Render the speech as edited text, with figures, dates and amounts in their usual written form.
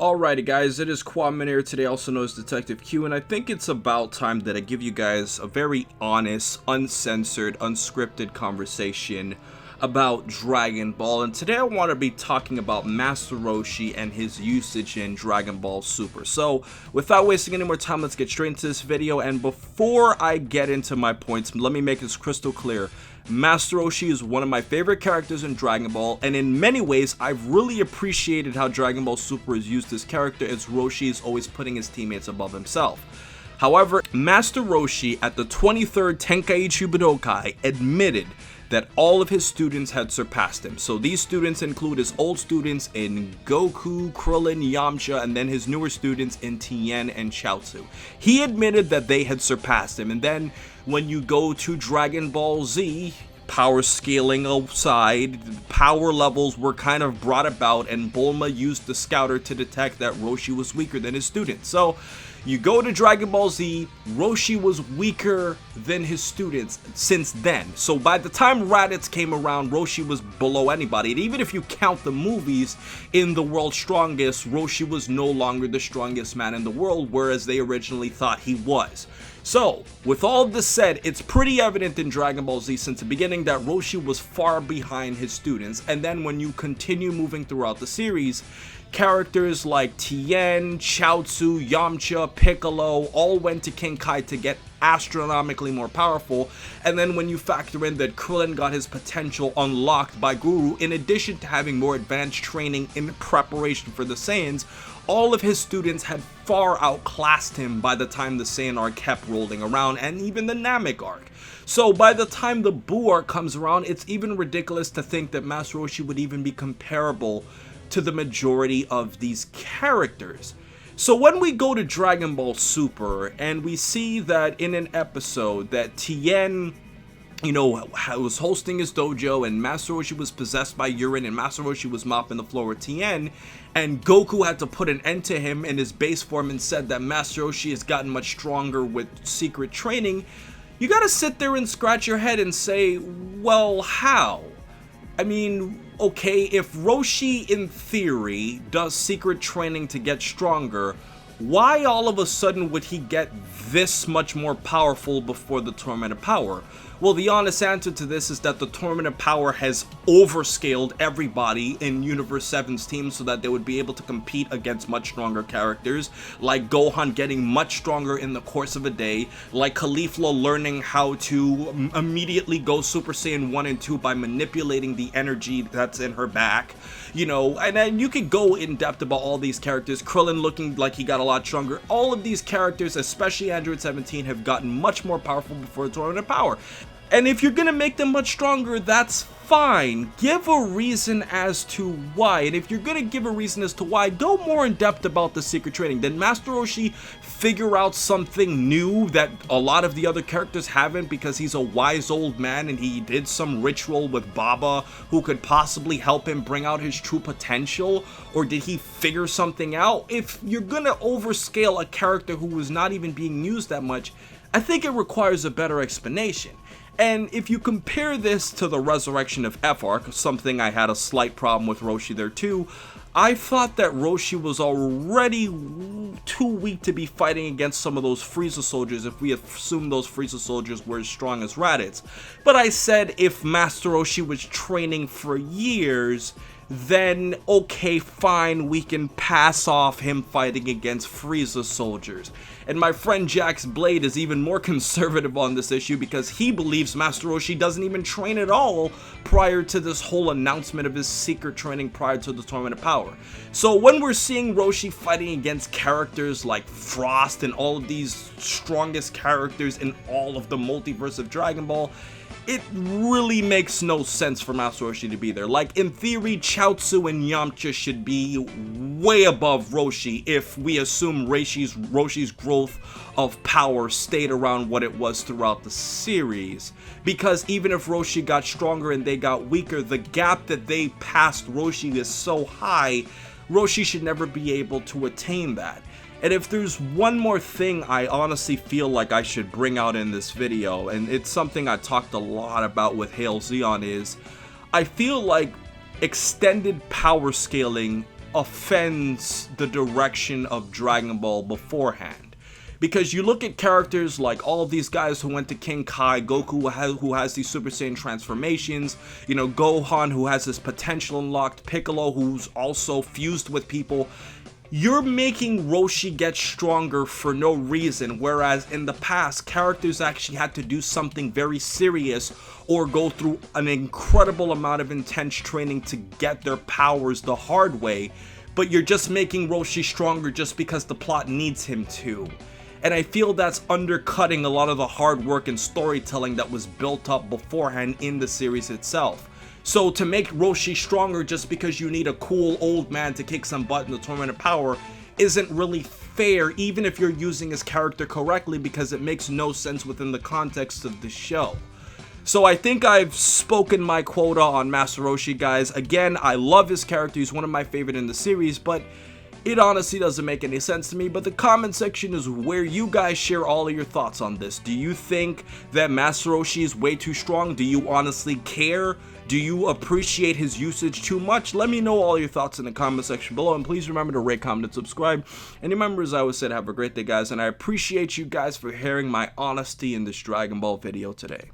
Alrighty guys, it is Kwame here today, also known as Detective Q, and I think it's about time that I give you guys a very honest, uncensored, unscripted conversation about Dragon Ball. And today I want to be talking about Master Roshi and his usage in Dragon Ball Super. So without wasting any more time, let's get straight into this video. And before I get into my points, let me make this crystal clear. Master Roshi is one of my favorite characters in Dragon Ball, and in many ways, I've really appreciated how Dragon Ball Super has used this character, as Roshi is always putting his teammates above himself. However, Master Roshi at the 23rd Tenkaichi Budokai admitted that all of his students had surpassed him. So these students include his old students in Goku, Krillin, Yamcha, and then his newer students in Tien and Chaozu. He admitted that they had surpassed him, and then when you go to Dragon Ball Z, power scaling aside, power levels were kind of brought about, and Bulma used the scouter to detect that Roshi was weaker than his students. So you go to Dragon Ball Z, Roshi was weaker than his students since then. So by the time Raditz came around, Roshi was below anybody. And even if you count the movies in The World's Strongest, Roshi was no longer the strongest man in the world, whereas they originally thought he was. So, with all of this said, it's pretty evident in Dragon Ball Z since the beginning that Roshi was far behind his students, and then when you continue moving throughout the series, characters like Tien, Chaozu, Yamcha, Piccolo all went to King Kai to get astronomically more powerful, and then when you factor in that Krillin got his potential unlocked by Guru, in addition to having more advanced training in preparation for the Saiyans, all of his students had far outclassed him by the time the Saiyan arc kept rolling around, and even the Namek arc. So by the time the Buu arc comes around, it's even ridiculous to think that Master Roshi would even be comparable to the majority of these characters. So when we go to Dragon Ball Super and we see that in an episode that Tien, was hosting his dojo, and Master Roshi was possessed by urine, and Master Roshi was mopping the floor with Tien, and Goku had to put an end to him in his base form and said that Master Roshi has gotten much stronger with secret training, you gotta sit there and scratch your head and say, well, how? I mean, okay, if Roshi in theory does secret training to get stronger, why all of a sudden would he get this much more powerful before the Tournament of Power? Well, the honest answer to this is that the Tournament of Power has overscaled everybody in Universe 7's team so that they would be able to compete against much stronger characters, like Gohan getting much stronger in the course of a day, like Caulifla learning how to immediately go Super Saiyan 1 and 2 by manipulating the energy that's in her back, and then you could go in depth about all these characters, Krillin looking like he got a lot stronger. All of these characters, especially Android 17, have gotten much more powerful before the Tournament of Power. And if you're gonna make them much stronger, that's fine. Give a reason as to why. And if you're gonna give a reason as to why, go more in depth about the secret training. Did Master Roshi figure out something new that a lot of the other characters haven't because he's a wise old man and he did some ritual with Baba who could possibly help him bring out his true potential? Or did he figure something out? If you're gonna overscale a character who was not even being used that much, I think it requires a better explanation. And if you compare this to the resurrection of F-Arc, something I had a slight problem with Roshi there too, I thought that Roshi was already too weak to be fighting against some of those Frieza soldiers if we assume those Frieza soldiers were as strong as Raditz. But I said if Master Roshi was training for years, then okay, fine, we can pass off him fighting against Frieza soldiers. And my friend Jax Blade is even more conservative on this issue because he believes Master Roshi doesn't even train at all prior to this whole announcement of his secret training prior to the Tournament of Power. So when we're seeing Roshi fighting against characters like Frost and all of these strongest characters in all of the multiverse of Dragon Ball, it really makes no sense for Master Roshi to be there. Like, in theory, Chaozu and Yamcha should be way above Roshi if we assume Roshi's growth of power stayed around what it was throughout the series. Because even if Roshi got stronger and they got weaker, the gap that they passed Roshi is so high, Roshi should never be able to attain that. And if there's one more thing I honestly feel like I should bring out in this video, and it's something I talked a lot about with Hail Zeon, is I feel like extended power scaling offends the direction of Dragon Ball beforehand. Because you look at characters like all of these guys who went to King Kai, Goku who has these Super Saiyan transformations, you know, Gohan who has his potential unlocked, Piccolo who's also fused with people. You're making Roshi get stronger for no reason, whereas in the past, characters actually had to do something very serious or go through an incredible amount of intense training to get their powers the hard way, but you're just making Roshi stronger just because the plot needs him to. And I feel that's undercutting a lot of the hard work and storytelling that was built up beforehand in the series itself. So to make Roshi stronger just because you need a cool old man to kick some butt in the Tournament of Power isn't really fair, even if you're using his character correctly, because it makes no sense within the context of the show. So I think I've spoken my quota on Master Roshi, guys. Again, I love his character, he's one of my favorite in the series, but it honestly doesn't make any sense to me. But the comment section is where you guys share all of your thoughts on this. Do you think that Master Roshi is way too strong? Do you honestly care? Do you appreciate his usage too much? Let me know all your thoughts in the comment section below, and please remember to rate, comment, and subscribe. And remember, as I always said, have a great day, guys, and I appreciate you guys for hearing my honesty in this Dragon Ball video today.